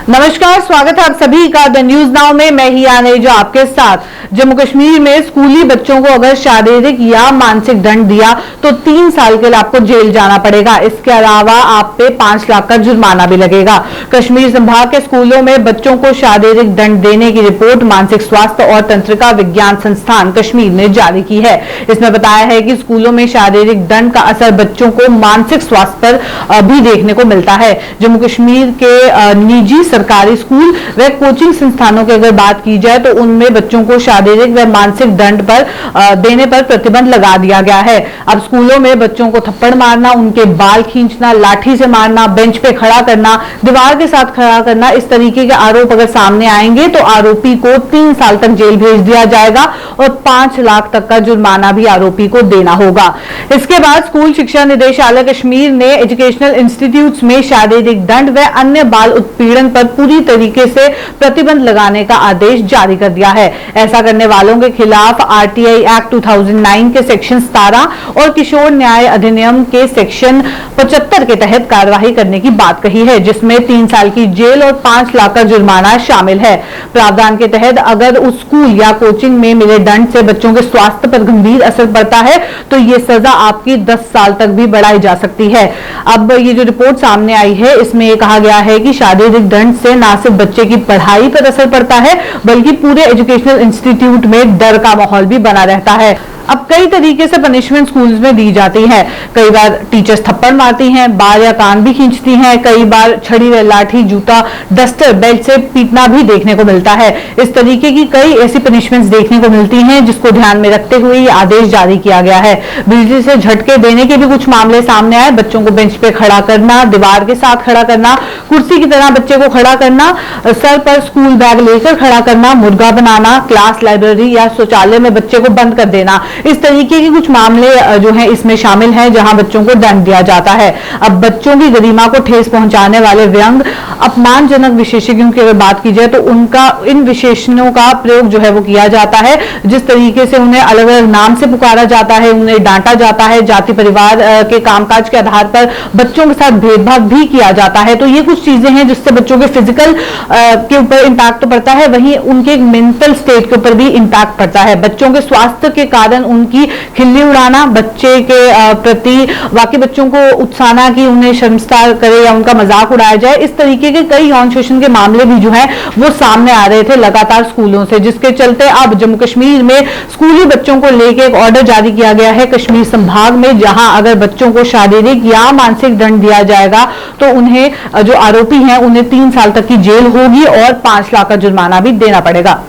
नमस्कार, स्वागत है आप सभी का द न्यूज नाउ में। मैं ही आने जो आपके साथ। जम्मू कश्मीर में स्कूली बच्चों को अगर शारीरिक या मानसिक दंड दिया तो 3 साल के लिए आपको जेल जाना पड़ेगा। इसके अलावा आप पे 5 लाख का जुर्माना भी लगेगा। कश्मीर संभाग के स्कूलों में बच्चों को शारीरिक दंड देने की रिपोर्ट मानसिक स्वास्थ्य और तंत्रिका विज्ञान संस्थान कश्मीर ने जारी की है। इसमें बताया है कि स्कूलों में शारीरिक दंड का असर बच्चों को मानसिक स्वास्थ्य पर भी देखने को मिलता है। जम्मू कश्मीर के निजी सरकारी स्कूल व कोचिंग संस्थानों की अगर बात की जाए तो उनमें बच्चों को शारीरिक व मानसिक दंड पर देने पर प्रतिबंध लगा दिया गया है। अब स्कूलों में बच्चों को थप्पड़ मारना, उनके बाल खींचना, लाठी से मारना, बेंच पे खड़ा करना, दीवार के साथ खड़ा करना, इस तरीके के आरोप अगर सामने आएंगे तो आरोपी को 3 साल तक जेल भेज दिया जाएगा और 5 लाख तक का जुर्माना भी आरोपी को देना होगा। इसके बाद स्कूल शिक्षा निदेशालय कश्मीर ने एजुकेशनल इंस्टीट्यूट्स में शारीरिक दंड व अन्य बाल उत्पीड़न पर पूरी तरीके से प्रतिबंध लगाने का आदेश जारी कर दिया है। ऐसा करने वालों के खिलाफ आरटीआई एक्ट 2009 के सेक्शन 17 और किशोर न्याय अधिनियम के सेक्शन 75 के तहत कार्रवाई करने की बात कही है, जिसमें 3 साल की जेल और 5 लाख का जुर्माना शामिल है। प्रावधान के तहत अगर उस स्कूल या कोचिंग में मिले दंड से बच्चों के स्वास्थ्य पर गंभीर असर पड़ता है तो ये सजा आपकी 10 साल तक भी बढ़ाई जा सकती है। अब ये जो रिपोर्ट सामने आई है इसमें ये कहा गया है कि शारीरिक दंड से ना सिर्फ बच्चे की पढ़ाई पर असर पड़ता है बल्कि पूरे एजुकेशनल इंस्टीट्यूट में डर का माहौल भी बना रहता है। अब कई तरीके से पनिशमेंट स्कूल्स में दी जाती है। कई बार टीचर्स थप्पड़ मारती हैं, बाल या कान भी खींचती हैं, कई बार छड़ी व लाठी, जूता, डस्टर, बेल्ट से पीटना भी देखने को मिलता है। इस तरीके की कई ऐसी पनिशमेंट्स देखने को मिलती हैं जिसको ध्यान में रखते हुए ये आदेश जारी किया गया है। बिजली से झटके देने के भी कुछ मामले सामने आए। बच्चों को बेंच पे खड़ा करना, दीवार के साथ खड़ा करना, कुर्सी की तरह बच्चे को खड़ा करना, सर पर स्कूल बैग लेकर खड़ा करना, मुर्गा बनाना, क्लास, लाइब्रेरी या शौचालय में बच्चे को बंद कर देना, इस तरीके के कुछ मामले जो हैं इसमें शामिल हैं जहां बच्चों को दंड दिया जाता है। अब बच्चों की गरिमा को ठेस पहुंचाने वाले व्यंग, अपमानजनक विशेषज्ञों की अगर बात की जाए तो उनका इन विशेषणों का प्रयोग जो है वो किया जाता है। जिस तरीके से उन्हें अलग अलग नाम से पुकारा जाता है, उन्हें डांटा जाता है, जाति परिवार के कामकाज के आधार पर बच्चों के साथ भेदभाव भी किया जाता है। तो ये कुछ चीजें हैं जिससे बच्चों के फिजिकल के ऊपर इंपैक्ट तो पड़ता है, वहीं उनके मेंटल स्टेट के ऊपर भी इंपैक्ट पड़ता है। बच्चों के स्वास्थ्य के कारण उनकी खिल्ली उड़ाना, बच्चे के प्रति बाकी बच्चों को उत्साहना कि उन्हें शर्मसार करे या उनका मजाक उड़ाया जाए, इस तरीके के कई यौन शोषण के मामले भी जो है वो सामने आ रहे थे लगातार स्कूलों से, जिसके चलते अब जम्मू कश्मीर में स्कूली बच्चों को लेकर एक ऑर्डर जारी किया गया है कश्मीर संभाग में, जहां अगर बच्चों को शारीरिक या मानसिक दंड दिया जाएगा तो उन्हें जो आरोपी हैं उन्हें 3 साल तक की जेल होगी और 5 लाख का जुर्माना भी देना पड़ेगा।